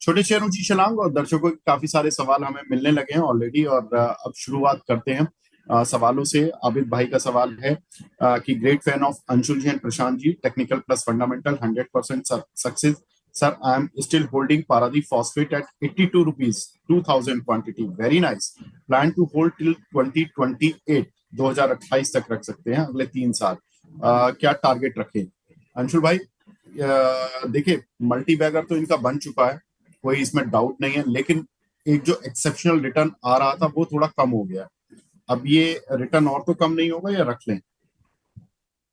छोटे शेयरों की छलांग और दर्शकों के काफी सारे सवाल हमें मिलने लगे हैं ऑलरेडी। और अब शुरुआत करते हैं सवालों से। आबिद भाई का सवाल है कि great fan of Anshul ji and Prashant ji, technical plus fundamental 100% success. Sir, I am still holding Paradeep phosphate at 82 rupees 2000 quantity, very nice. Plan to hold till 2028, 2028 तक रख सकते हैं, अगले 3 साल। क्या टारगेट रखें अंशुल भाई? देखिए, मल्टी बैगर तो इनका बन चुका है, कोई इसमें डाउट नहीं है, लेकिन एक जो एक्सेप्शनल रिटर्न आ रहा था वो थोड़ा कम हो गया। अब ये रिटर्न और तो कम नहीं होगा, या रख लें?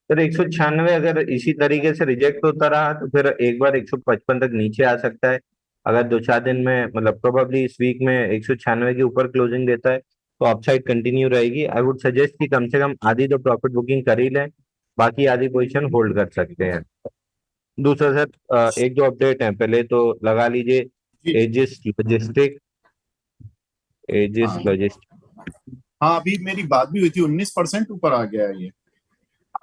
फिर 196 अगर इसी तरीके से रिजेक्ट होता रहा तो फिर एक बार 155 तक नीचे आ सकता है। अगर 2-4 दिन में मतलब प्रोबेबली इस वीक में 196 के ऊपर क्लोजिंग देता है तो अपसाइड कंटिन्यू रहेगी। आई वुड सजेस्ट कि कम से कम आधी तो प्रॉफिट बुकिंग कर ही लें, बाकी आधी पोजीशन होल्ड कर सकते हैं। दूसरा सर, एक दो अपडेट है, पहले तो लगा लीजिए। जी। एजिस लॉजिस्टिक, एजिस हाँ लॉजिस्टिक हाँ, अभी मेरी बात भी हुई थी, 19% ऊपर आ गया है ये।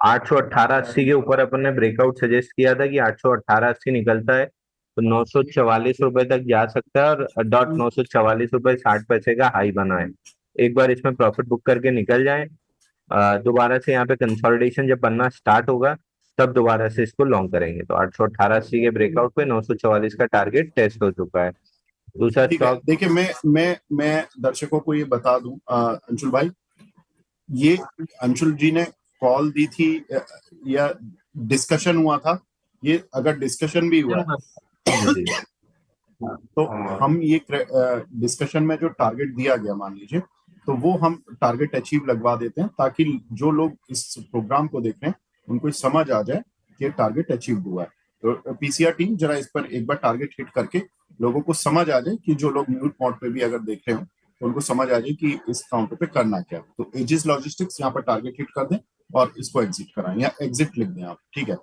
818.80 के ऊपर अपन ने ब्रेकआउट सजेस्ट किया था कि 818.80 निकलता है तो 944 रुपए तक जा सकता है, और डॉट 944 रुपए 60 पैसे का हाई बना है। एक बार इसमें प्रॉफिट बुक करके निकल जाए, दोबारा से यहाँ पे कंसोलिडेशन जब बनना स्टार्ट होगा तब दोबारा से इसको लॉन्ग करेंगे। तो 818.80 के ब्रेकआउट पे 944 का टारगेट टेस्ट हो चुका है। दूसरा ठीक है, स्टॉक। देखिए, मैं दर्शकों को ये बता दूं, अंशुल भाई, ये अंशुल जी ने कॉल दी थी या डिस्कशन हुआ था? ये अगर डिस्कशन भी हुआ है जी। तो हम ये डिस्कशन में जो टारगेट दिया गया, मान लीजिए, तो वो हम टारगेट अचीव लगवा देते हैं, ताकि जो लोग इस प्रोग्राम को देख रहे हैं उनको समझ आ जाए कि टारगेट अचीव हुआ है। तो पीसीआर टीम जरा इस पर एक बार टारगेट हिट करके लोगों को समझ आ जाए, कि जो लोग म्यूट मोड पे भी अगर देख रहे हो तो उनको समझ आ जाए कि इस काउंटर पे करना क्या है। तो एजिस लॉजिस्टिक्स यहाँ पर टारगेट हिट कर दें और इसको एग्जिट कराएं, या एग्जिट लिख दें आप, ठीक है।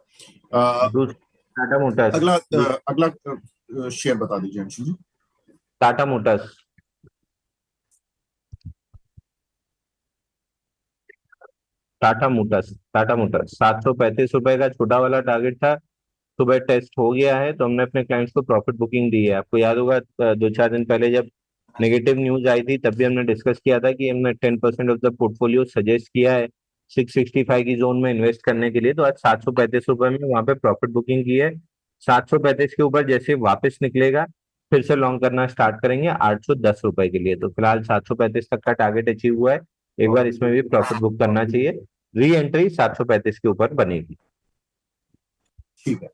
टाटा मोटर्स। अगला अगला शेयर बता दीजिए अंशु जी। टाटा मोटर्स। टाटा मोटर्स 735 रुपए का छोटा वाला टारगेट था, सुबह टेस्ट हो गया है तो हमने अपने क्लाइंट्स को प्रॉफिट बुकिंग दी है। आपको याद होगा 2-4 दिन पहले जब नेगेटिव न्यूज आई थी तब भी हमने डिस्कस किया था कि हमने 10% ऑफ द पोर्टफोलियो सजेस्ट किया है 665 की जोन में इन्वेस्ट करने के लिए। तो आज 735 रुपए में वहां पे प्रॉफिट बुकिंग की है। 735 के ऊपर जैसे वापस निकलेगा फिर से लॉन्ग करना स्टार्ट करेंगे 810 रुपए के लिए। तो फिलहाल 735 तक का टारगेट अचीव हुआ है, एक बार इसमें भी प्रॉफिट बुक करना चाहिए। री एंट्री 735 के ऊपर बनेगी। ठीक है,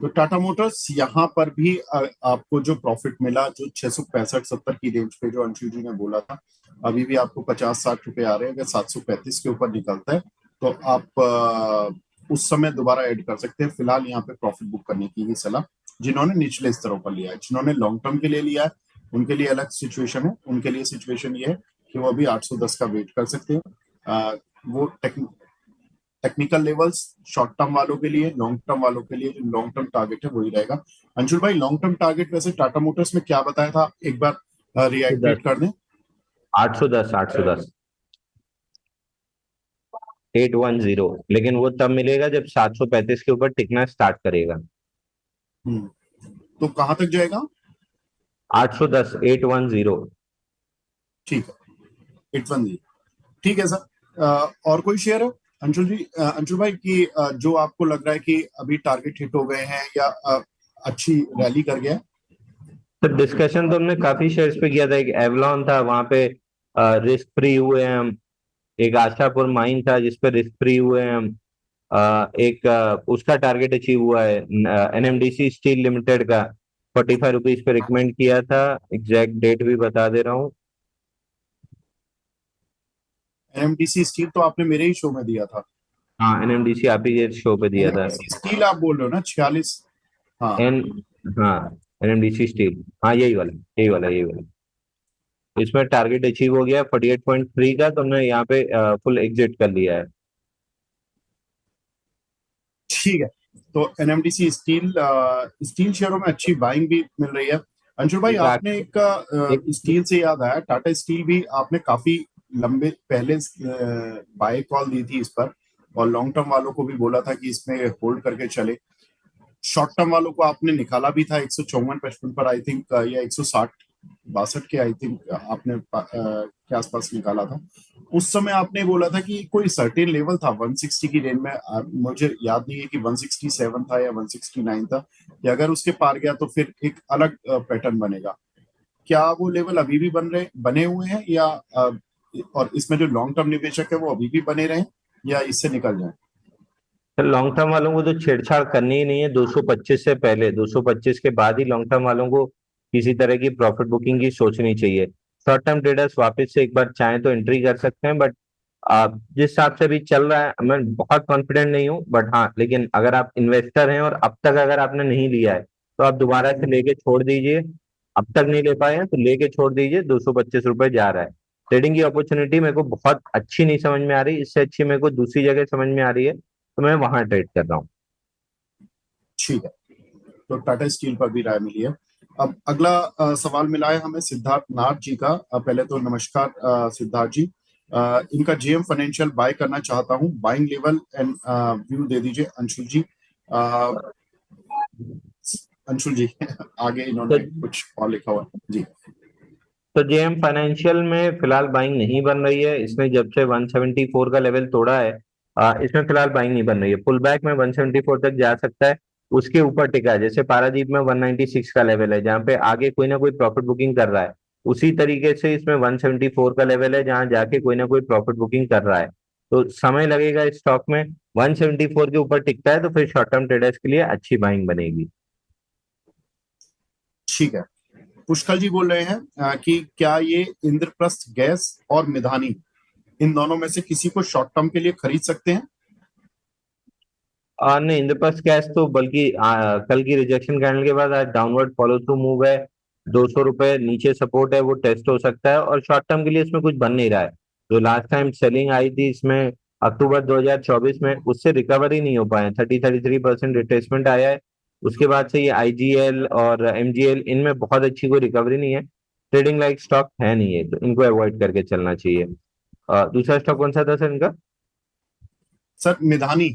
तो टाटा मोटर्स यहाँ पर भी आपको जो प्रॉफिट मिला, जो 665-70 की रेंज पे जो अंशु जी ने बोला था, अभी भी आपको 50-60 रुपए आ रहे हैं। अगर 735 के ऊपर निकलता है तो आप उस समय दोबारा ऐड कर सकते हैं। फिलहाल यहाँ पे प्रॉफिट बुक करने की ही सलाह, जिन्होंने निचले स्तरों पर लिया है। जिन्होंने लॉन्ग टर्म के लिए लिया है उनके लिए अलग सिचुएशन है। उनके लिए सिचुएशन ये है कि वो अभी 810 का वेट कर सकते हैं। वो टेक्निकल लेवल्स शॉर्ट टर्म वालों के लिए, लॉन्ग टर्म वालों के लिए जो लॉन्ग टर्म टारगेट है वही रहेगा। अंशुल भाई, लॉन्ग टर्म टारगेट वैसे टाटा मोटर्स में क्या बताया था, एक बार रिएक्टिवेट 810। कर दें? 810, 810, 810। लेकिन वो तब मिलेगा जब 735 के ऊपर टिकना स्टार्ट करेगा। तो कहां तक जाएगा? 810, 810। ठीक है, 810। ठीक है सर। और कोई शेयर है अंशुल जी, अंशुल भाई, की जो आपको लग रहा है कि अभी टारगेट हिट हो गए हैं, या अच्छी रैली कर गया है? तो डिस्कशन तो हमने काफी शेयर्स पे किया था। एक एवलॉन था, वहां पे रिस्क फ्री हुए हैं हम। एक आशापुर माइन था जिसपे रिस्क फ्री हुए हैं हम। एक उसका टारगेट अचीव हुआ है। एनएमडीसी स्टील लिमिटेड का 45 रुपीज पे रिकमेंड किया था। एग्जैक्ट डेट भी बता दे रहा हूँ। एनएमडीसी स्टील तो आपने मेरे ही शो में दिया था। हाँ, एनएमडीसी आप ही के शो पे दिया था। एनएमडीसी स्टील आप बोल रहे हो ना, 46? हाँ। एन हाँ, एनएमडीसी स्टील, हाँ यही वाला, यही वाला, यही वाला। इसमें टारगेट अचीव हो गया 48.3 का, तो हमने यहाँ पे फुल एग्जिट कर लिया है। ठीक है, तो एनएमडीसी स्टील, स्टील शेयरों में अच्छी बाइंग भी मिल रही है। अंशुल भाई, एक आपने एक एक स्टील से याद आया, टाटा स्टील भी आपने काफी लंबे पहले बाय कॉल दी थी इस पर, और लॉन्ग टर्म वालों को भी बोला था कि इसमें होल्ड करके चले। शॉर्ट टर्म वालों को आपने निकाला भी था 154-55 पर आई थिंक, या 160-62 के आई थिंक आपने के आसपास निकाला था। उस समय आपने बोला था कि कोई सर्टेन लेवल था 160 की रेंज में, मुझे याद नहीं है कि 167 था या 169 था, कि अगर उसके पार गया तो फिर एक अलग पैटर्न बनेगा। क्या वो लेवल अभी भी बने हुए हैं, या और इसमें जो लॉन्ग टर्म निवेशक है वो अभी भी बने रहे या इससे निकल जाए? तो लॉन्ग टर्म वालों को तो छेड़छाड़ करनी ही नहीं है 225 से पहले। 225 के बाद ही लॉन्ग टर्म वालों को किसी तरह की प्रॉफिट बुकिंग की सोचनी चाहिए। शॉर्ट टर्म ट्रेडर्स वापस से एक बार चाहें तो एंट्री कर सकते हैं, बट आप जिस हिसाब से भी चल रहा है, मैं बहुत कॉन्फिडेंट नहीं हूँ, बट हाँ, लेकिन अगर आप इन्वेस्टर हैं और अब तक अगर आपने नहीं लिया है तो आप दोबारा से लेके छोड़ दीजिए। अब तक नहीं ले पाए हैं तो लेके छोड़ दीजिए। 225 रुपए जा रहा है। ट्रेडिंग की अपॉर्चुनिटी मेरे को बहुत अच्छी नहीं समझ में आ रही, इससे अच्छी मेरे को दूसरी जगह समझ में आ रही है, तो मैं वहां ट्रेड कर रहा हूँ। ठीक है, तो टाटा स्टील पर भी राय मिली है। अब अगला सवाल मिला है हमें सिद्धार्थ नाथ जी का। पहले तो नमस्कार सिद्धार्थ जी। इनका जेएम फाइनेंशियल बाय करना चाहता हूँ, बाइंग लेवल एंड व्यू दे दीजिए अंशुल जी। अंशुल जी आगे तो इन्होंने कुछ और लिखा हुआ है जी। जेएम फाइनेंशियल में फिलहाल बाइंग नहीं बन रही है। इसने जब से 174 का लेवल तोड़ा है, इसमें फिलहाल बाइंग नहीं बन रही है। पुल बैक में 174 तक जा सकता है, उसके ऊपर टिका है। जैसे पारादीप में 196 का लेवल है, जहाँ पे आगे कोई ना कोई प्रॉफिट बुकिंग कर रहा है, उसी तरीके से इसमें 174 का लेवल है, जहाँ जाके कोई ना कोई प्रॉफिट बुकिंग कर रहा है। तो समय लगेगा इस स्टॉक में। 174 के ऊपर टिकता है तो फिर शॉर्ट टर्म ट्रेडर्स के लिए अच्छी बाइंग बनेगी। ठीक है, पुष्कल जी बोल रहे हैं कि क्या ये इंद्रप्रस्थ गैस और मिधानी, इन दोनों में से किसी को शॉर्ट टर्म के लिए खरीद सकते हैं? नहीं, इंद्रप्रस्थ कैश तो बल्कि कल की रिजेक्शन कैंडल के बाद आज डाउनवर्ड फॉलो थ्रू मूव है। 200 रुपए नीचे सपोर्ट है, वो टेस्ट हो सकता है, और शॉर्ट टर्म के लिए इसमें कुछ बन नहीं रहा है। जो लास्ट टाइम सेलिंग आई थी इसमें अक्टूबर 2024 में, उससे रिकवरी नहीं हो पाए। 33% रिट्रेसमेंट आया है। उसके बाद से ये आईजीएल और एमजीएल, इनमें बहुत अच्छी कोई रिकवरी नहीं है। ट्रेडिंग लाइक स्टॉक है नहीं है, तो इनको अवॉइड करके चलना चाहिए। दूसरा स्टॉक कौन सा था सर इनका? सर मिधानी,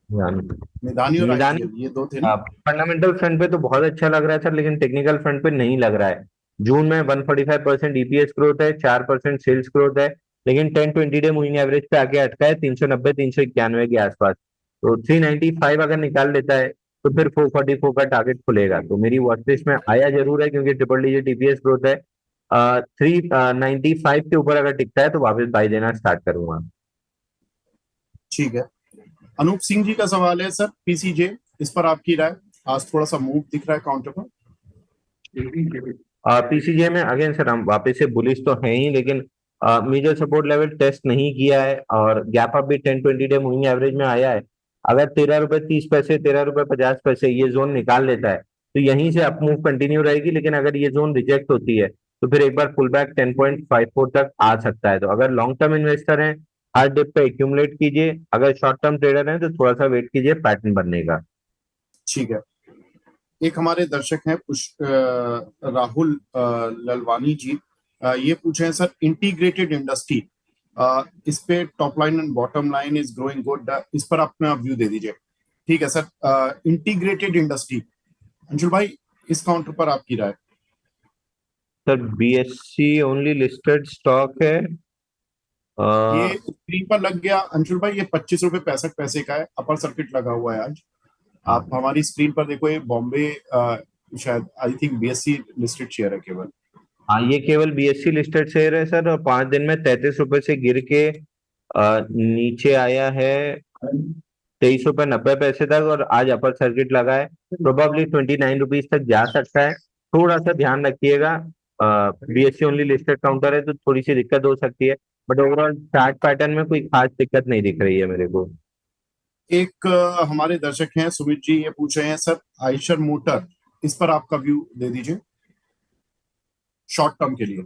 ध्यान। मिधानी और निदानी। आईजीएल, ये दो थे ना? फंडामेंटल फ्रंट पे तो बहुत अच्छा लग रहा है सर, लेकिन टेक्निकल फ्रंट पे नहीं लग रहा है। जून में 145% ईपीएस ग्रोथ है, 4% सेल्स ग्रोथ है, लेकिन 10-20 डे मूविंग एवरेज पे आके अटका है 390-391 के आसपास। तो 395 अगर निकाल लेता है तो फिर 444 का टारगेट खुलेगा। तो मेरी वॉच लिस्ट में आया जरूर है, क्योंकि ट्रिपल डिजिट ईपीएस ग्रोथ है। 395 के ऊपर अगर टिकता है तो वापस बाई देना स्टार्ट करूंगा। ठीक है, अनूप सिंह जी का सवाल है सर, पीसीजे, इस पर आपकी राय। आज थोड़ा सा मूव दिख रहा है काउंटर पर। पीसीजे में अगेन सर हम वापस से बुलिश तो हैं ही, लेकिन मेजर सपोर्ट लेवल टेस्ट नहीं किया है, और गैप अप भी 10-20 डे मूविंग एवरेज में आया है। अगर 13 रुपए 30 पैसे, 13 रुपए 50 पैसे ये जोन निकाल लेता है तो यहीं से अप मूव कंटिन्यू रहेगी। लेकिन अगर ये जोन रिजेक्ट होती है तो फिर एक बार पुल बैक 10.54 तक आ सकता है। तो अगर लॉन्ग टर्म इन्वेस्टर हैं, हर डिप पे एक्यूमुलेट कीजिए। अगर शॉर्ट टर्म ट्रेडर हैं तो थोड़ा सा वेट कीजिए पैटर्न बनने का। ठीक है, एक हमारे दर्शक हैं राहुल ललवानी जी। ये पूछे हैं सर, इंटीग्रेटेड इंडस्ट्री, इस पे top line and bottom line is growing good, इस पर अपना व्यू दे दीजिए। ठीक है सर, इंटीग्रेटेड इंडस्ट्री, अंशुल भाई, इस काउंटर पर आपकी राय। Sir BSC only listed stock है। ये स्क्रीन पर लग गया अंशुल भाई, ये 25 रुपए 65 पैसे का है, अपर सर्किट लगा हुआ है आज। आप हाँ हमारी स्क्रीन पर देखो, ये बॉम्बे शायद I think BSc listed share है केवल। हाँ, ये केवल बीएससी लिस्टेड शेयर है सर, और 5 दिन में 33 रुपए से गिर के नीचे आया है 23 रुपए 90 पैसे तक, और आज अपर सर्किट लगा है। प्रोबेबली 29 रुपीज तक जा सकता है। थोड़ा सा ध्यान रखिएगा, बीएससी ओनली लिस्टेड काउंटर है तो थोड़ी सी दिक्कत हो सकती है, बट ओवरऑल चार्ट पैटर्न में कोई खास दिक्कत नहीं दिख रही है मेरे को। एक हमारे दर्शक हैं सुमित जी, ये पूछ रहे हैं सर, आयशर मोटर, इस पर आपका व्यू दे दीजिए शॉर्ट टर्म के लिए।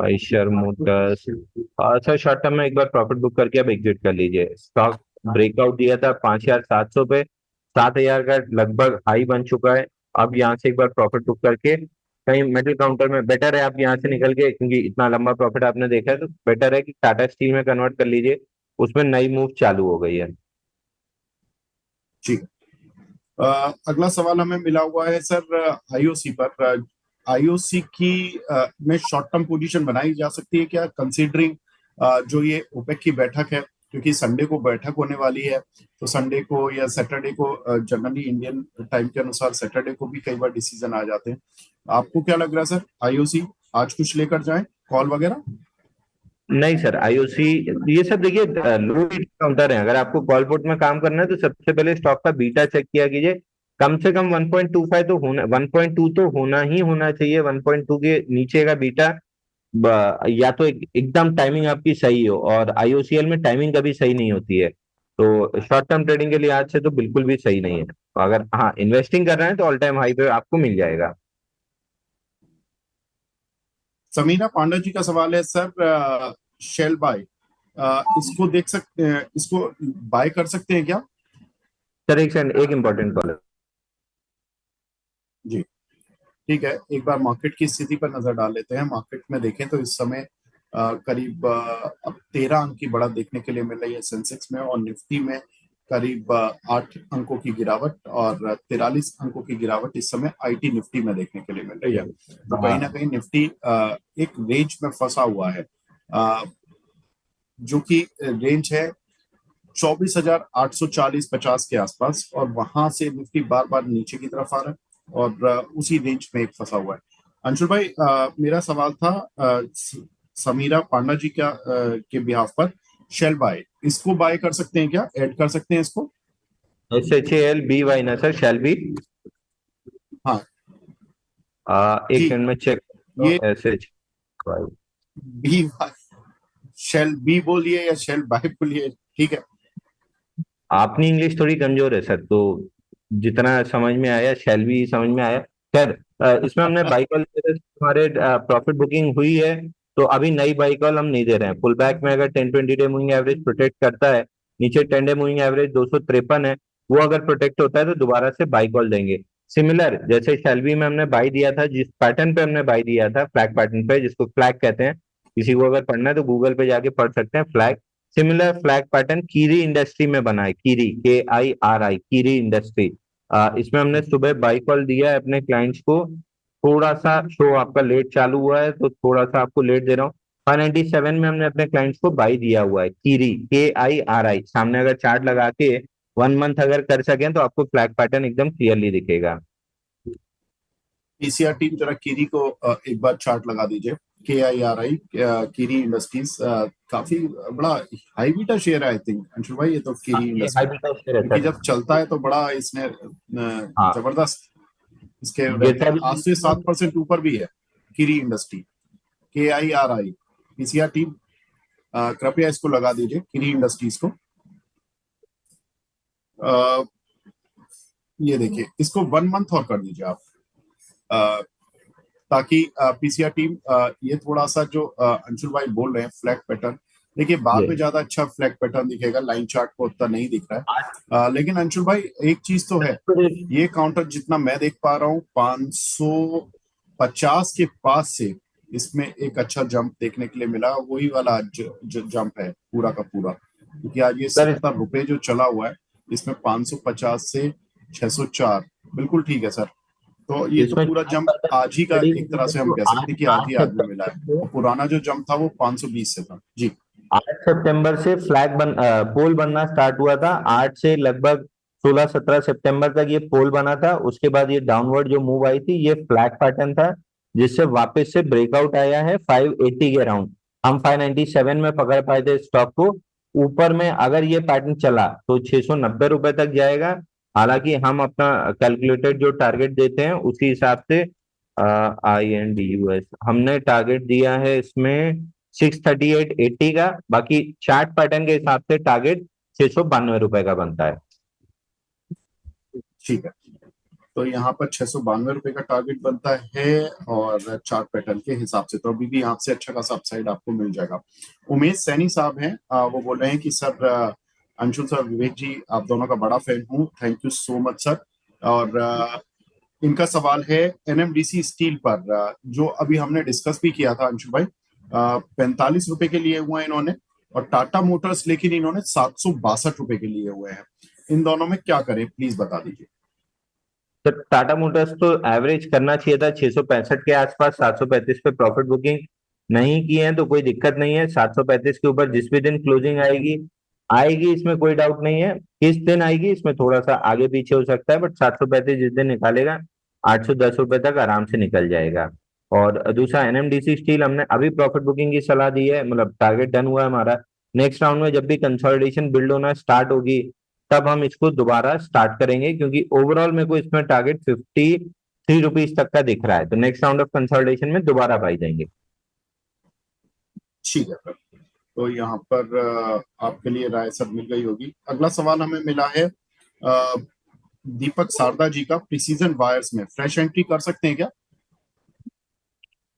Eicher Motors, sir short term में एक बार प्रॉफिट बुक करके अब एग्जिट कर लीजिए। स्टॉक ब्रेकआउट दिया था 5,700 पे, 7,000 का लगभग हाई बन चुका है। अब यहाँ से एक बार प्रॉफिट बुक करके कहीं मेटल काउंटर में बेटर है आप यहाँ से निकल के, क्योंकि इतना लंबा प्रॉफिट आपने देखा है, तो बेटर है कि टाटा स्टील में कन्वर्ट कर लीजिए, उसमें नई मूव चालू हो गई है। ठीक है। अगला सवाल हमें मिला हुआ है सर आईओसी पर। आईओसी की में शॉर्ट टर्म पोजीशन बनाई जा सकती है क्या, कंसीडरिंग जो ये ओपेक की बैठक है, क्योंकि संडे को बैठक होने वाली है, तो संडे को या सैटरडे को, जनरली इंडियन टाइम के अनुसार सैटरडे को भी कई बार डिसीजन आ जाते हैं। आपको क्या लग रहा है सर, आईओसी आज कुछ लेकर जाए कॉल वगैरह? नहीं सर, आईओसी ये सब देखिए लो बीटा काउंटर है। अगर आपको कॉल पुट में काम करना है तो सबसे पहले स्टॉक का बीटा चेक किया कीजिए। कम से कम 1.25 तो होना, 1.2 तो होना ही होना चाहिए। 1.2 के नीचे का बीटा या तो एकदम टाइमिंग आपकी सही हो, और आईओसीएल में टाइमिंग कभी सही नहीं होती है, तो शॉर्ट टर्म ट्रेडिंग के लिए आज से तो बिल्कुल भी सही नहीं है। तो अगर हाँ इन्वेस्टिंग कर रहे हैं तो ऑल टाइम हाई पे आपको मिल जाएगा। समीना पांडा जी का सवाल है सर, शेल बाय, इसको देख सकते हैं, इसको बाय कर सकते हैं क्या? सर एक इम्पोर्टेंट कॉल है। जी ठीक है, एक बार मार्केट की स्थिति पर नजर डाल लेते हैं। मार्केट में देखें तो इस समय करीब अब 13 अंक की बढ़त देखने के लिए मिल रही है सेंसेक्स में, और निफ्टी में करीब 8 अंकों की गिरावट और 43 अंकों की गिरावट इस समय आईटी निफ्टी में देखने के लिए मिल रही है। तो कहीं ना कहीं निफ्टी एक रेंज में फंसा हुआ है, जो कि रेंज है 24,840-50 के आसपास, और वहां से निफ्टी बार बार नीचे की तरफ आ रहा है, और उसी रेंज में एक फंसा हुआ है। अंशुल भाई, मेरा सवाल था समीरा पांडा जी के बिहाफ पर, शेल बाय, इसको बाय कर सकते हैं क्या, ऐड कर सकते हैं इसको? SHALBY ना सर, शैल बी। हाँ एक जी, सेकंड में चेक। ये SHY। बी, शेल बी बोलिए या शेल बाय बोलिए, ठीक है। अपनी इंग्लिश थोड़ी कमजोर है सर, तो जितना समझ में आया शैल बी समझ में आया। खैर, इसमें हमने बाई कॉल हमारे प्रॉफिट बुकिंग हुई है, तो अभी नई बाई कॉल हम नहीं दे रहे हैं। पुल बैक में अगर 10-20 डे मूविंग एवरेज प्रोटेक्ट करता है, नीचे 10 डे मूविंग एवरेज 253 है, वो अगर प्रोटेक्ट होता है तो दोबारा से बाई कॉल देंगे। सिमिलर जैसे शेल्बी में हमने बाई दिया था, जिस पैटर्न पे हमने बाई दिया था, फ्लैग पैटर्न पे, जिसको फ्लैग कहते हैं, किसी को अगर पढ़ना है तो गूगल पे जाके पढ़ सकते हैं फ्लैग। सिमिलर फ्लैग पैटर्न कीरी इंडस्ट्री में बना है, कीरी KIRI, कीरी इंडस्ट्री। इसमें हमने सुबह बाई कॉल दिया है अपने क्लाइंट्स को। थोड़ा सा शो आपका लेट चालू हुआ है, तो थोड़ा सा आपको लेट दे रहा हूँ। 597 में हमने अपने क्लाइंट्स को बाई दिया हुआ है, कीरी KIRI। सामने अगर चार्ट लगा के 1 मंथ अगर कर सकें तो आपको फ्लैग पैटर्न एकदम क्लियरली दिखेगा। पीसीआर टीम जरा कीरी को एक बार चार्ट लगा दीजिए, KIRI, कीरी इंडस्ट्रीज, काफी बड़ा हाई बीटा शेयर है आई थिंक अंशुल भाई, ये तो हाँ, कीरी ये इंडस्ट्री, हाई बीटा शेयर है क्योंकि सर। जब चलता है तो बड़ा इसने हाँ, जबरदस्त इसके रहते गिरता हैं, आज से 7% ऊपर भी है कीरी इंडस्ट्री, KIRI। पीसीआर टीम कृपया इसको लगा दीजिए, कीरी इंडस्ट्रीज को। अ, ये देखिए, इसको 1 मंथ और कर दीजिए आप, अ, ताकि पीसीआर टीम ये थोड़ा सा जो अंशुल भाई बोल रहे हैं फ्लैग पैटर्न, देखिए बाद ये में ज्यादा अच्छा फ्लैग पैटर्न दिखेगा, लाइन चार्ट को उतना नहीं दिख रहा है। लेकिन अंशुल भाई एक चीज तो है, ये काउंटर जितना मैं देख पा रहा हूँ 550 के पास से इसमें एक अच्छा जंप देखने के लिए मिला, वही वाला जंप है पूरा का पूरा, क्योंकि आज ये सर 70 रुपए जो चला हुआ है, इसमें 550 से 604, बिल्कुल ठीक है सर। तो ये तो इसमें पूरा जंप आज ही का एक तरह से हम तो कह सकते हैं कि आज ही आज में मिला है, और पुराना जो जंप था वो 520 से था जी। 8 सितंबर से पोल बनना स्टार्ट हुआ था। 8 से लगभग 16-17 सितंबर तक ये पोल बना था। उसके बाद ये डाउनवर्ड जो मूव आई थी, ये फ्लैग पैटर्न था, जिससे वापस से ब्रेकआउट आया है 580 के अराउंड। हम 597 में पकड़ पाए थे स्टॉक को। ऊपर में अगर ये पैटर्न चला तो 690 रुपए तक जाएगा। हालांकि हम अपना कैलकुलेटेड जो टारगेट देते हैं उसी हिसाब से, INDUS हमने टारगेट दिया है इसमें 638.80 का। बाकी चार्ट पैटर्न के हिसाब से टारगेट 692 रुपए का बनता है। ठीक है, तो यहाँ पर 692 रुपए का टारगेट बनता है, और चार्ट पैटर्न के हिसाब से तो अभी भी यहाँ से अच्छा खासा अपसाइड आपको मिल जाएगा। उमेश सैनी साहब हैं, वो बोल रहे हैं कि सर, अंशुल सर, विवेक जी, आप दोनों का बड़ा फैन हूँ, thank you so much sir. और इनका सवाल है एनएमडीसी स्टील पर, जो अभी हमने डिस्कस भी किया था अंशु भाई। 45 रुपए के लिए हुआ है इन्होंने, और टाटा मोटर्स लेकिन इन्होंने 762 रुपए के लिए हुए हैं। इन दोनों में क्या करें, प्लीज बता दीजिए। तो टाटा मोटर्स तो एवरेज करना चाहिए था 665 के आसपास, 735 पे प्रॉफिट बुकिंग नहीं की है तो कोई दिक्कत नहीं है। 735 के ऊपर जिस भी दिन क्लोजिंग आएगी आएगी, इसमें कोई डाउट नहीं है। किस दिन आएगी इसमें थोड़ा सा आगे पीछे हो सकता है, बट 735 जिस दिन निकालेगा 810 रुपए तक आराम से निकल जाएगा। और दूसरा एनएमडीसी स्टील हमने अभी प्रॉफिट बुकिंग की सलाह दी है, मतलब टारगेट डन हुआ है हमारा। नेक्स्ट राउंड में जब भी कंसोलिडेशन बिल्ड होना स्टार्ट होगी तब हम इसको दोबारा स्टार्ट करेंगे, क्योंकि ओवरऑल मेरे को इसमें टारगेट 53 रुपीज तक का दिख रहा है, तो नेक्स्ट राउंड ऑफ कंसोलिडेशन में दोबारा बाई जाएंगे। ठीक है फिर, तो यहाँ पर आपके लिए राय सब मिल गई होगी। अगला सवाल हमें मिला है दीपक शारदा जी का, प्रिसीजन वायर्स में फ्रेश एंट्री कर सकते हैं क्या?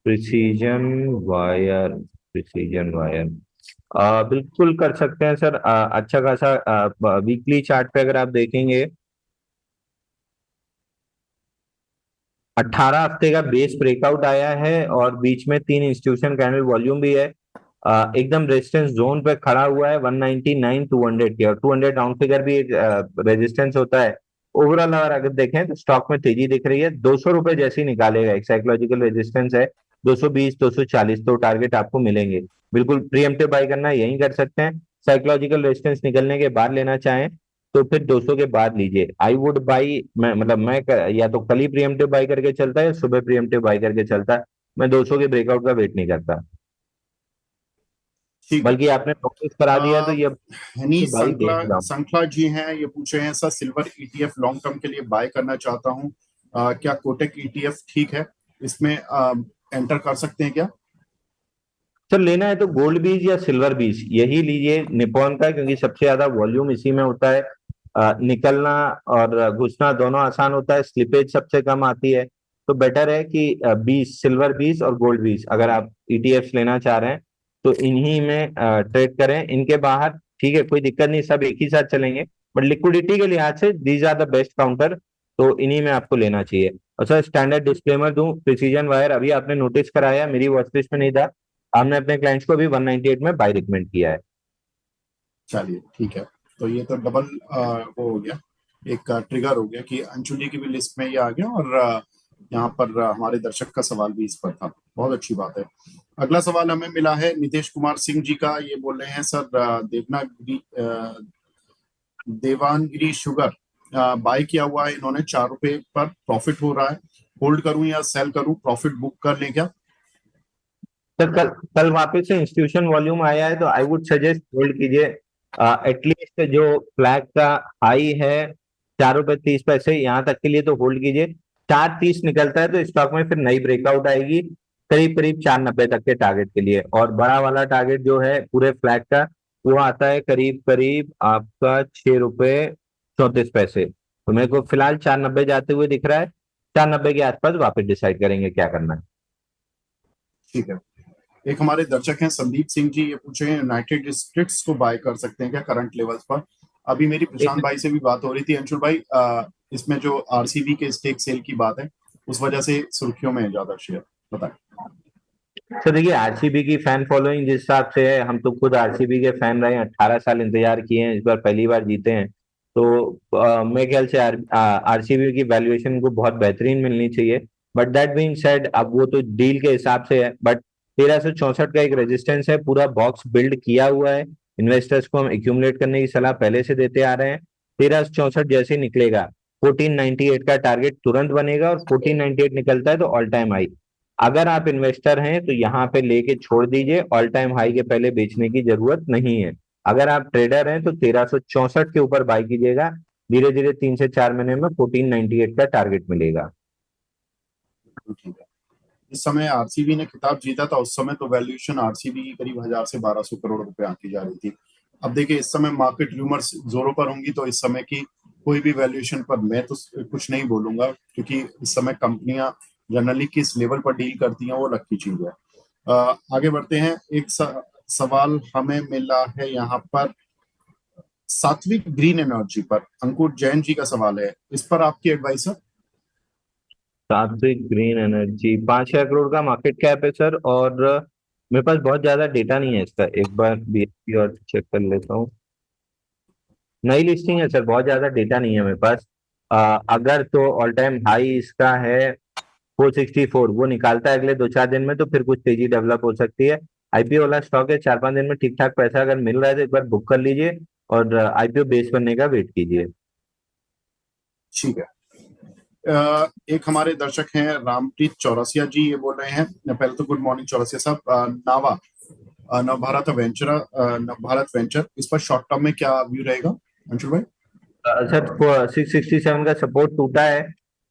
प्रिसीजन वायर, प्रिसीजन वायर बिल्कुल कर सकते हैं सर। अच्छा खासा वीकली चार्ट पे अगर आप देखेंगे 18 हफ्ते का बेस ब्रेकआउट आया है और बीच में 3 इंस्टीट्यूशन कैंडल वॉल्यूम भी है। एकदम रेजिस्टेंस जोन पे खड़ा हुआ है 199 200 के, और 200 राउंड फिगर भी एक रेजिस्टेंस होता है। ओवरऑल अगर देखें तो स्टॉक में तेजी दिख रही है। 200 रुपए जैसे ही निकालेगा, एक साइकोलॉजिकल रेजिस्टेंस है 220 240, तो टारगेट आपको मिलेंगे। बिल्कुल प्रीएम्प्टिव बाई करना है यही कर सकते हैं। साइकोलॉजिकल रेजिस्टेंस निकलने के बाद लेना चाहें तो फिर 200 के बाद लीजिए। आई वुड बाई, मैं मतलब या तो कल ही प्रीएम्प्टिव बाई करके चलता है या सुबह प्रीएम्प्टिव बाई करके चलता है। मैं 200 के ब्रेकआउट का वेट नहीं करता। ठीक है। बल्कि आपने नोटिस करा दिया तो ये हनी भाई संकला देख रहा हूँ। संकला जी हैं, ये पूछ रहे हैं sir silver ETF long term के लिए बाय करना चाहता हूँ, क्या कोटेक ईटीएफ ठीक है, इसमें एंटर कर सकते हैं क्या? सर लेना है तो गोल्ड बीज या सिल्वर बीज यही लीजिए निपॉन का, क्योंकि सबसे ज्यादा वॉल्यूम इसी में होता है। निकलना और घुसना दोनों आसान होता है, स्लिपेज सबसे कम आती है। तो बेटर है कि बीज, सिल्वर बीज और गोल्ड बीज अगर आप ईटीएफ लेना चाह रहे हैं तो इन्हीं में ट्रेड करें। इनके बाहर ठीक है कोई दिक्कत नहीं, सब एक ही साथ चलेंगे, बट लिक्विडिटी के लिहाज से these are the best counter, तो इन्हीं में आपको लेना चाहिए। और सर स्टैंडर्ड डिस्क्लेमर दूं, प्रिसीजन वायर अभी आपने नोटिस कराया मेरी वॉच लिस्ट में नहीं था, हमने अपने क्लाइंट्स को अभी 198 में बाय रिकमेंड किया है। चलिए ठीक है, तो ये तो डबल वो हो गया, एक ट्रिगर हो गया कि अंशु जी की भी लिस्ट में ये आ गया, और यहाँ पर हमारे दर्शक का सवाल भी इस पर था। बहुत अच्छी बात है। अगला सवाल हमें मिला है नितेश कुमार सिंह जी का, ये बोल रहे हैं सर देवानगिरी शुगर बाय किया हुआ है इन्होंने 4 रुपए पर, प्रॉफिट हो रहा है, होल्ड करूं या सेल करूं, प्रॉफिट बुक कर लें क्या? सर कल कल वापस से इंस्टीट्यूशन वॉल्यूम आया है तो आई वुड सजेस्ट होल्ड कीजिए। एटलीस्ट जो फ्लैग का हाई है 4 रुपए 30 पैसे, यहाँ तक के लिए तो होल्ड कीजिए। 430 निकलता है तो स्टॉक में फिर नई ब्रेकआउट आएगी करीब करीब 490 तक के टारगेट के लिए, और बड़ा वाला टारगेट जो है पूरे फ्लैग का वो आता है करीब करीब आपका 6 रुपए 34 पैसे। तो मेरे को फिलहाल 490 जाते हुए दिख रहा है, 490 के आसपास वापस डिसाइड करेंगे क्या करना है। ठीक है। एक हमारे दर्शक हैं संदीप सिंह जी, ये पूछे हैं यूनाइटेड स्टेट्स को बाय कर सकते हैं क्या करंट लेवल्स पर? अभी मेरी प्रशांत भाई से भी बात हो रही थी अंशुल भाई, इसमें जो आरसीबी के स्टेक सेल की बात है उस वजह से सुर्खियों में है ज्यादा शेयर, बताएं। तो देखिए आरसीबी की फैन फॉलोइंग जिस हिसाब से है, हम तो खुद आरसीबी के फैन रहे हैं, 18 साल इंतजार किए हैं, इस बार पहली बार जीते हैं। तो मेरे ख्याल से आरसीबी की वैल्यूएशन को बहुत बेहतरीन मिलनी चाहिए। बट दैट बीइंग सेड, अब वो तो डील के हिसाब से है, बट 1364 का एक रेजिस्टेंस है, पूरा बॉक्स बिल्ड किया हुआ है। इन्वेस्टर्स को हम एक्यूमुलेट करने की सलाह पहले से देते आ रहे हैं। 1364 जैसे ही निकलेगा 1498 का टारगेट तुरंत बनेगा, और 1498 निकलता है तो ऑल टाइम हाई। अगर आप इन्वेस्टर हैं तो यहाँ पे लेके छोड़ दीजिए, ऑल टाइम हाई के पहले बेचने की जरूरत नहीं है। अगर आप ट्रेडर हैं तो 1364 के ऊपर बाय कीजिएगा, धीरे धीरे 3 से 4 महीने में 1498 का टारगेट मिलेगा। ठीक है। इस समय आरसीबी ने खिताब जीता था, उस समय तो वैल्यूएशन आरसीबी की करीब 1000 से 1200 करोड़ रुपए आती जा रही थी। अब देखिए इस समय मार्केट रूमर्स जोरों पर होंगी, तो इस समय की कोई भी वैल्यूएशन पर मैं तो कुछ नहीं बोलूंगा, क्योंकि इस समय कंपनियां जनरली किस लेवल पर डील करती हैं वो अलग की चीज है। आगे बढ़ते हैं। एक सवाल हमें मिला है यहाँ पर सात्विक ग्रीन एनर्जी पर, अंकुर जैन जी का सवाल है, इस पर आपकी एडवाइस है? सात्विक ग्रीन एनर्जी 5,000 करोड़ का मार्केट कैप है सर। और मेरे पास बहुत ज्यादा डेटा नहीं है इसका, एक बार बीएसपी और चेक कर लेता हूँ। नई लिस्टिंग है सर, बहुत ज्यादा डेटा नहीं है मेरे पास। अगर तो ऑल टाइम हाई इसका है 464, वो निकालता है अगले 2-4 दिन में, तो फिर कुछ तेजी डेवलप हो सकती है। आईपीओ वाला स्टॉक है, 4-5 दिन में ठीक ठाक पैसा अगर मिल रहा है तो एक बार बुक कर लीजिए और आईपीओ बेस बनने का वेट कीजिए। ठीक है। एक हमारे दर्शक हैं रामप्रीत चौरसिया जी, ये बोल रहे हैं, पहले तो गुड मॉर्निंग चौरसिया साहब। नावा नवभारत वेंचर, नवभारत वेंचर, इस पर शॉर्ट टर्म में क्या व्यू रहेगा अंशुल भाई? सर 667 का सपोर्ट टूटा है।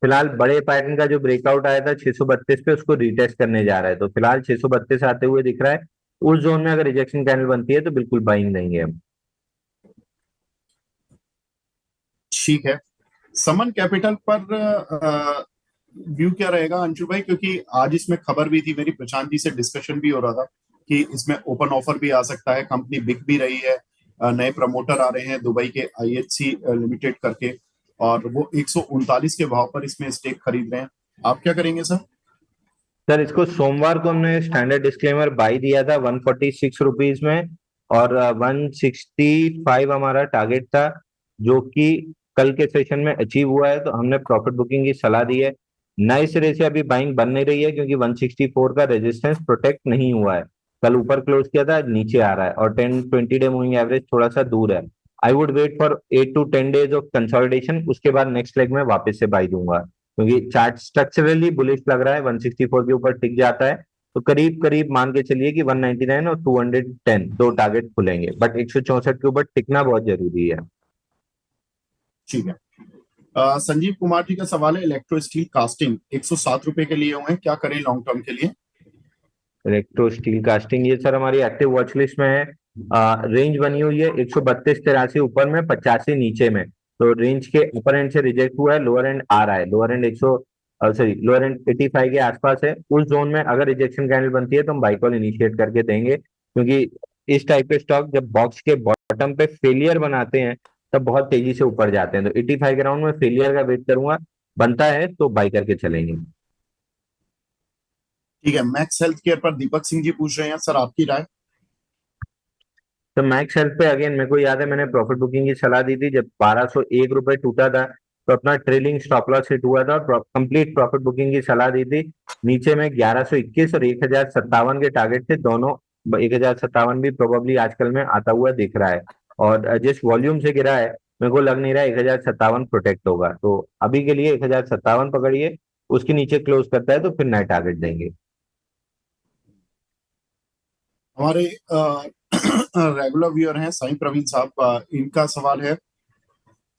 फिलहाल बड़े पैटर्न का जो ब्रेकआउट आया था 632 पे, उसको रीटेस्ट करने जा रहा है, तो फिलहाल 632 आते हुए दिख रहा है। उस जोन में अगर रिजेक्शन कैंडल बनती है तो बिल्कुल बाइंग देंगे हम। ठीक है। समन कैपिटल पर व्यू क्या रहेगा अंशुल भाई? क्योंकि आज इसमें खबर भी थी, मेरी प्रशांत जी से डिस्कशन भी हो रहा था कि इसमें ओपन ऑफर भी आ सकता है, कंपनी बिक भी रही है, नए प्रमोटर आ रहे हैं दुबई के आईएचसी लिमिटेड करके, और वो 139 के भाव पर इसमें स्टेक खरीद रहे हैं। आप क्या करेंगे सर? सर इसको सोमवार को हमने स्टैंडर्ड डिस्क्लेमर बाई दिया था 146 रुपीज में, और 165 हमारा टारगेट था, जो कि कल के सेशन में अचीव हुआ है, तो हमने प्रॉफिट बुकिंग की सलाह दी है। नए सिरे से अभी बाइंग बन नहीं रही है क्योंकि 164 का रेजिस्टेंस प्रोटेक्ट नहीं हुआ है। कल ऊपर क्लोज किया था, आज नीचे आ रहा है, और 10-20 डे मूविंग एवरेज थोड़ा सा दूर है। I would wait for 8 to 10 days of consolidation, उसके बाद नेक्स्ट लेग में वापस से बाई दूंगा, क्योंकि चार्ट स्ट्रक्चरली बुलिश लग रहा है। 164 के ऊपर टिक जाता है तो करीब करीब मान के चलिए कि 199 और 210 दो टारगेट खुलेंगे, बट 164 के ऊपर टिकना बहुत जरूरी है। ठीक है। संजीव कुमार जी का सवाल है, इलेक्ट्रो स्टील कास्टिंग 107 रुपए के लिए हुए हैं, क्या करें लॉन्ग टर्म के लिए? इलेक्ट्रो स्टील कास्टिंग ये सर हमारी एक्टिव वॉच लिस्ट में है। रेंज बनी हुई है 132-83 ऊपर में, 85 नीचे में, तो रेंज के अपर एंड से रिजेक्ट हुआ है, लोअर एंड आ रहा है, lower and 100 sorry lower and 85 के आसपास है। उस जोन में अगर रिजेक्शन कैंडल बनती है तो हम बाई कॉल इनिशिएट करके देंगे, क्योंकि इस टाइप के स्टॉक जब बॉक्स के बॉटम पे फेलियर बनाते हैं तब बहुत तेजी से ऊपर जाते हैं, तो 85 के राउंड में फेलियर का वेट करूंगा, बनता है तो बाई करके चलेंगे। ठीक है। मैक्स हेल्थ केयर पर दीपक सिंह जी पूछ रहे हैं, सर आपकी राय? तो मैक्स हेल्थ पे अगेन मेरे को याद है मैंने प्रॉफिट बुकिंग की सलाह दी थी जब 1201 रुपए टूटा था, तो अपना ट्रेलिंग स्टॉप लॉस हिट हुआ था और कंप्लीट प्रॉफिट बुकिंग की सलाह दी थी। नीचे में 1121 और 1057 के टारगेट थे दोनों। 1057 भी प्रोबेबली आजकल में आता हुआ दिख रहा है, और जिस वॉल्यूम से गिरा है मेरे को लग नहीं रहा है 1057 प्रोटेक्ट होगा, तो अभी के लिए 1057 पकड़िए, उसके नीचे क्लोज करता है तो फिर नए टारगेट देंगे। हमारे रेगुलर व्यूअर हैं साईं प्रवीण साहब, इनका सवाल है,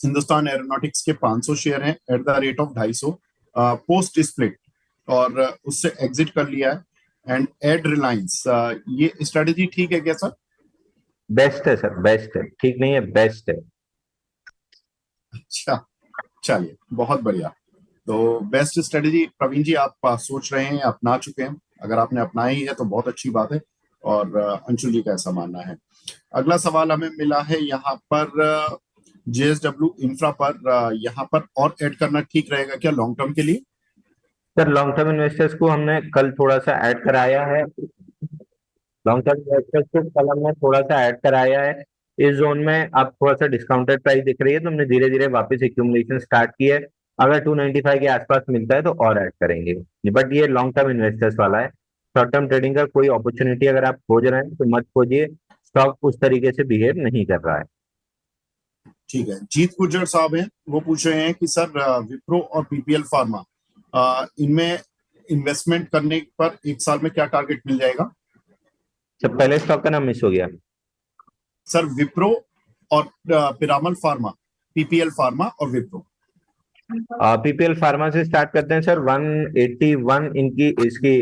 हिंदुस्तान एरोनॉटिक्स के 500 शेयर हैं at the rate of 250 post split, और उससे एग्जिट कर लिया है, एंड एड रिलायंस, ये स्ट्रेटेजी ठीक है क्या सर? बेस्ट है सर, बेस्ट है, ठीक नहीं है, बेस्ट है। अच्छा, चलिए बहुत बढ़िया। तो बेस्ट स्ट्रेटेजी प्रवीण जी आप सोच रहे हैं, अपना चुके हैं, अगर आपने अपनाई है तो बहुत अच्छी बात है। और अंशुल जी का ऐसा मानना है। अगला सवाल हमें मिला है यहाँ पर जेएसडब्ल्यू इंफ्रा पर, यहाँ पर और ऐड करना ठीक रहेगा क्या लॉन्ग टर्म के लिए? सर लॉन्ग टर्म इन्वेस्टर्स को हमने कल थोड़ा सा ऐड कराया है, लॉन्ग टर्म इन्वेस्टर्स को कल हमने थोड़ा सा ऐड कराया है। इस जोन में अब थोड़ा सा डिस्काउंटेड प्राइस दिख रही है, तो हमने धीरे धीरे वापस एक्यूमुलेशन स्टार्ट की है। अगर 295 के आसपास मिलता है तो और ऐड करेंगे, बट ये लॉन्ग टर्म इन्वेस्टर्स वाला है। शॉर्ट टर्म ट्रेडिंग का कोई अपॉर्चुनिटी अगर आप खोज रहे हैं तो मत खोजिए, स्टॉक उस तरीके से बिहेव नहीं कर रहा है। ठीक है। जीत गुर्जर साहब हैं, वो पूछ रहे हैं कि सर विप्रो और पीपीएल फार्मा, इनमें इन्वेस्टमेंट करने पर एक साल में क्या टारगेट मिल जाएगा? सब पहले स्टॉक का नाम मिस हो गया। सर विप्रो और पिरामल फार्मा, पीपीएल फार्मा और विप्रो। पीपीएल फार्मा से स्टार्ट करते हैं सर। 181 इनकी इसकी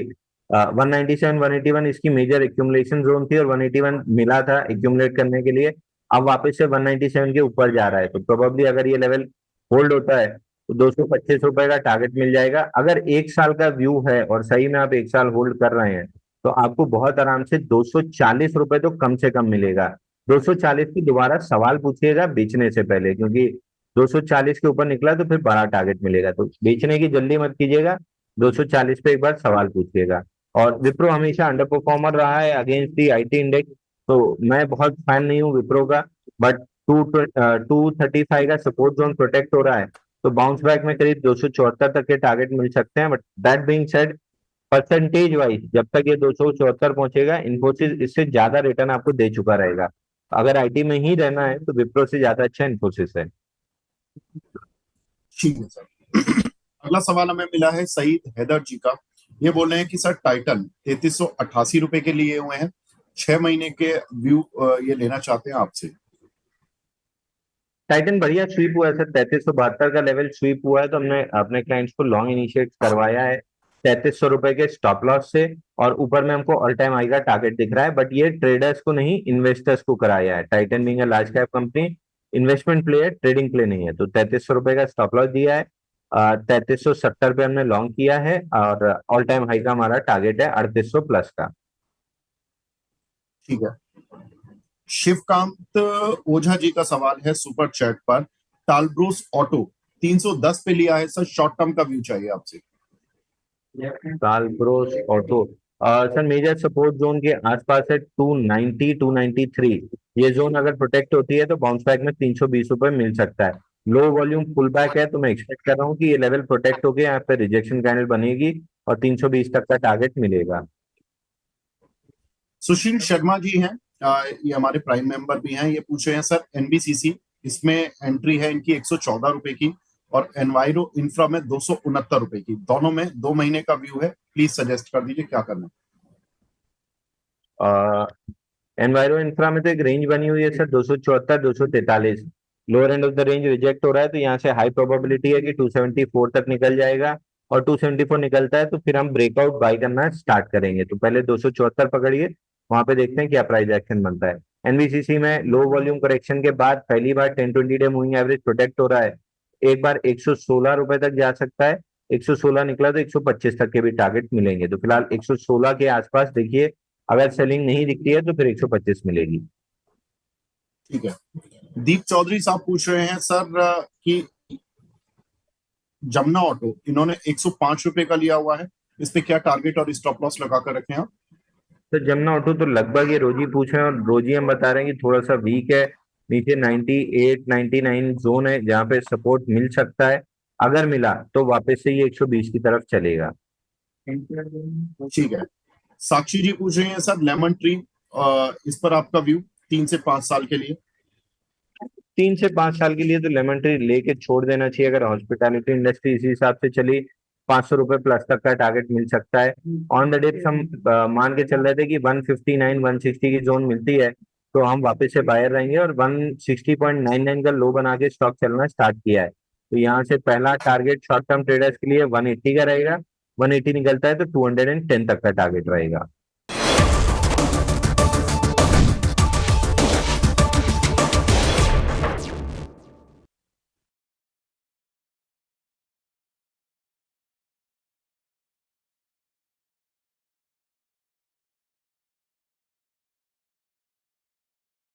197 181 इसकी मेजर एक्यूमुलेशन जोन थी, और 181 मिला था एक्यूमुलेट करने के लिए। अब वापस से 197 के ऊपर जा रहा है, तो प्रोबेबली अगर ये लेवल होल्ड होता है तो 225 रुपए का टारगेट मिल जाएगा। अगर एक साल का व्यू है और सही में आप एक साल होल्ड कर रहे हैं तो आपको बहुत आराम से 240 रुपए तो कम से कम मिलेगा। 240 की दोबारा सवाल पूछिएगा बेचने से पहले, क्योंकि 240 के ऊपर निकला तो फिर बड़ा टारगेट मिलेगा। तो बेचने की जल्दी मत कीजिएगा, 240 पे एक बार सवाल पूछिएगा। और विप्रो हमेशा अंडर परफॉर्मर रहा है अगेंस्ट दी आईटी इंडेक्स, तो मैं बहुत फैन नहीं हूँ विप्रो का। बट 235 का सपोर्ट जोन प्रोटेक्ट हो रहा है, तो बाउंस बैक में करीब 274 तक के टारगेट मिल सकते हैं। But that being said, percentage wise जब तक ये 274 पहुंचेगा, इन्फोसिस इससे ज्यादा रिटर्न आपको दे चुका रहेगा। अगर आईटी में ही रहना है तो विप्रो से ज्यादा अच्छा इन्फोसिस है। ठीक है सर। अगला सवाल हमें मिला है सईद हैदर जी का। ये बोल रहे हैं कि सर टाइटन 3388 रुपए के लिए हुए हैं, 6 महीने के व्यू ये लेना चाहते हैं आपसे। टाइटन बढ़िया स्वीप हुआ है सर, 3372 का लेवल स्वीप हुआ है, तो हमने अपने क्लाइंट्स को लॉन्ग इनिशिएट करवाया है 3300 रुपए के स्टॉप लॉस से। और ऊपर में हमको ऑल टाइम हाई का टारगेट दिख रहा है, बट ये ट्रेडर्स को नहीं, इन्वेस्टर्स को कराया है। Titan being a large cap company, investment play है, ट्रेडिंग प्ले नहीं है। तो 3300 रुपए का स्टॉप लॉस दिया है, 3370 पे हमने लॉन्ग किया है, और ऑल टाइम हाई का हमारा टारगेट है 3800 प्लस का। ठीक है। शिवकांत ओझा जी का सवाल है सुपर चैट पर। टालब्रूस ऑटो 310 पे लिया है सर, शॉर्ट टर्म का व्यू चाहिए आपसे। कालब्रोस auto sir major support zone के आसपास है 290 293। ये जोन अगर प्रोटेक्ट होती है तो बाउंस बैक में 320 रुपए मिल सकता है। लो वॉल्यूम पुल बैक है, तो मैं एक्सपेक्ट कर रहा हूँ कि ये लेवल प्रोटेक्ट होके यहाँ पे रिजेक्शन कैंडल बनेगी और 320 तक का टारगेट मिलेगा। सुशील शर्मा जी हैं, ये हमारे प्राइम मेंबर भी हैं। ये पूछ रहे हैं सर एनबीसीसी, इसमें एंट्री है इनकी 114 रुपए की, और एनवायरो इंफ्रा में 269 रुपए की। दोनों में 2 महीने का व्यू है, प्लीज सजेस्ट कर दीजिए क्या करना एनवायरो इंफ्रा में तो एक रेंज बनी हुई है sir, 274 243। Lower end of the range reject हो रहा है, तो यहाँ से हाई प्रोबेबिलिटी है कि 274 तक निकल जाएगा। और 274 निकलता है तो फिर हम ब्रेकआउट बाय करना स्टार्ट करेंगे। तो पहले 274 पकड़िए, वहां पे देखते हैं क्या प्राइस एक्शन बनता है। एनबीसीसी में लो वॉल्यूम करेक्शन के बाद पहली बार 10-20 डे मूविंग एवरेज प्रोटेक्ट हो रहा है। एक बार 116 रुपए तक जा सकता है, 116 निकला तो 125 तक के भी टारगेट मिलेंगे। तो फिलहाल 116 के आसपास देखिए, अगर सेलिंग नहीं दिखती है तो फिर 125 मिलेगी। है। ठीक है। दीप चौधरी साहब पूछ रहे हैं सर कि जमुना ऑटो इन्होंने 105 रुपए का लिया हुआ है, इस पे क्या टारगेट और स्टॉप लॉस लगा कर रखे हैं आप। तो जमुना ऑटो तो लगभग ये रोज ही पूछ रहे हैं, और रोज ही हम बता रहे हैं कि थोड़ा सा वीक है। नीचे 98 99 जोन है जहाँ पे सपोर्ट मिल सकता है। अगर मिला तो वापस से ये 120 की तरफ चलेगा। ठीक है। साक्षी जी पूछ रही हैं सर लेमन ट्री, इस पर आपका व्यू 3 से 5 साल के लिए। 3 से 5 साल के लिए तो लेमन ट्री लेके छोड़ देना चाहिए। अगर हॉस्पिटैलिटी इंडस्ट्री इसी हिसाब से चली, 500 रुपए प्लस तक का टारगेट मिल सकता है। ऑन द डिप्स हम मान के चल रहे थे कि 159 160 की जोन मिलती है तो हम वापस से बायर रहेंगे, और 160.99 का लो बना के स्टॉक चलना स्टार्ट किया है। तो यहाँ से पहला टारगेट शॉर्ट टर्म ट्रेडर्स के लिए 180 का रहेगा। 180 निकलता है तो 210 तक का टारगेट रहेगा।